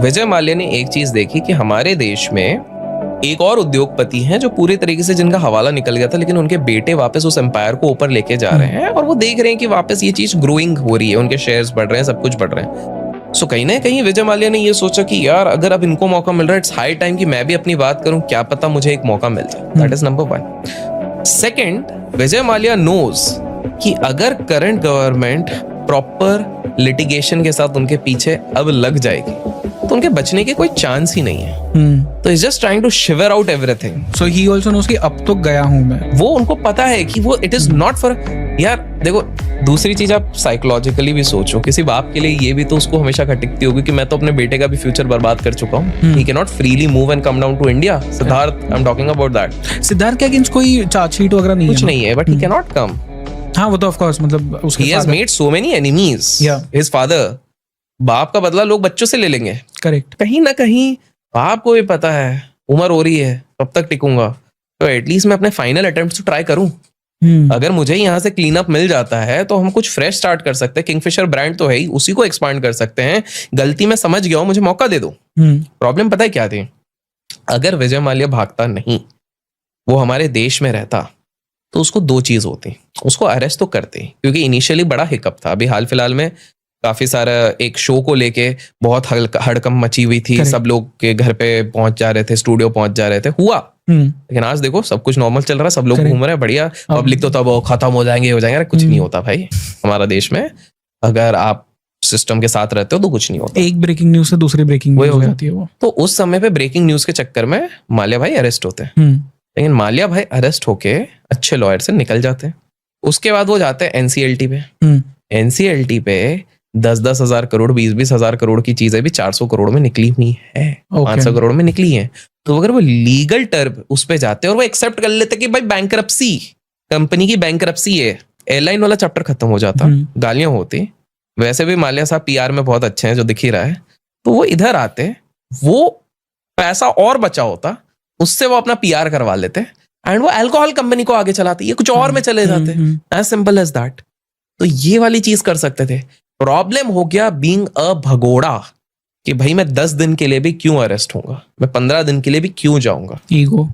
विजय माल्या ने एक चीज देखी कि हमारे देश में एक और उद्योगपति हैं जो पूरी तरीके से जिनका हवाला निकल गया था, लेकिन उनके बेटे वापस उस एम्पायर को ऊपर लेके जा रहे हैं और वो देख रहे हैं कि वापस ये चीज ग्रोइंग हो रही है, उनके शेयर्स बढ़ रहे हैं, सब कुछ बढ़ रहे हैं। सो कहीं ना कहीं विजय माल्या ने ये सोचा कि यार अगर अब इनको मौका मिल रहा है, इट्स हाई टाइम कि मैं भी अपनी बात करूं, क्या पता मुझे एक मौका मिल जाए। That is number 1। Second, Vijay Mallya knows कि अगर करंट गवर्नमेंट प्रॉपर लिटिगेशन के साथ उनके पीछे अब लग जाएगी तो उनके बचने के कोई चांस ही नहीं है। तो is just trying to shiver out everything. So he also knows कि अब तो गया हूं मैं। वो उनको पता है कि वो इट इज नॉट फॉर, यार देखो दूसरी चीज आप साइकोलॉजिकली भी सोचो, किसी बाप के लिए ये भी तो उसको हमेशा खटकती होगी कि मैं तो अपने बेटे का भी फ्यूचर बर्बाद कर चुका हूँ। He can not freely move and come down to India. Siddharth, I am talking about that. Siddharth के अगेंस्ट कोई चार्जशीट वगैरह नहीं है, कुछ नहीं है, but he can not come. हाँ वो तो ऑफ कोर्स, मतलब उसके he has made so many enemies. His father, बाप का बदला लोग बच्चों से ले लेंगे। करेक्ट। कहीं ना कहीं बाप को भी पता है उम्र हो रही है, कब तक टिकूंगा, तो एटलीस्ट मैं अपने फाइनल अटेम्प्ट तो ट्राई करूं। अगर मुझे यहाँ से क्लीन अप मिल जाता है तो हम कुछ फ्रेश स्टार्ट कर सकते हैं। किंगफिशर ब्रांड तो है ही, उसी को एक्सपांड कर सकते हैं। गलती में समझ गया हूं, मुझे मौका दे दो। प्रॉब्लम पता है क्या थी? अगर विजय माल्या भागता नहीं, वो हमारे देश में रहता, तो उसको दो चीज होती, उसको अरेस्ट तो करते, क्योंकि इनिशियली बड़ा हिकअप था। अभी हाल फिलहाल में काफी सारा एक शो को लेके बहुत हड़कंप मची हुई थी, सब लोग के घर पे पहुंच जा रहे थे, स्टूडियो पहुंच जा रहे थे, हुआ। लेकिन आज देखो सब कुछ नॉर्मल चल रहा है, सब लोग घूम रहे हैं बढ़िया। पब्लिक तो तब खत्म हो जाएंगे हो जाएंगे, कुछ नहीं होता भाई हमारा देश में। अगर आप सिस्टम के साथ रहते हो तो कुछ नहीं होता। एक ब्रेकिंग न्यूज से दूसरी ब्रेकिंग न्यूज हो जाती है वो। तो उस समय पे ब्रेकिंग न्यूज के चक्कर में माल्या भाई अरेस्ट होते हैं। लेकिन माल्या भाई अरेस्ट होके अच्छे लॉयर से निकल जाते हैं। उसके बाद वो जाते हैं एनसीएलटी पे। एनसीएलटी पे 10-10 हजार करोड़, 20-20 हजार करोड़ की चीजें भी 400 करोड़ में निकली हुई है, 500 करोड़ में निकली है। तो अगर वो लीगल टर्म उस पे जाते और वो एक्सेप्ट कर लेते कि भाई बैंकरप्सी, कंपनी की बैंकरप्सी है, एयरलाइन वाला चैप्टर खत्म हो जाता, गालियां होती। वैसे भी माल्या साहब पीआर में बहुत अच्छे हैं, जो दिख ही रहा है। तो वो इधर आते, वो पैसा और बचा होता, उससे वो अपना पीआर करवा लेते एंड वो अल्कोहल कंपनी को आगे चलाते, ये कुछ और में चले जाते। As simple as that. तो ये वाली चीज कर सकते थे। प्रॉब्लम हो गया बीइंग अ भगोड़ा कि भाई मैं 10 दिन के लिए भी क्यों अरेस्ट होऊंगा, मैं 15 दिन के लिए भी क्यों जाऊंगा। ईगो।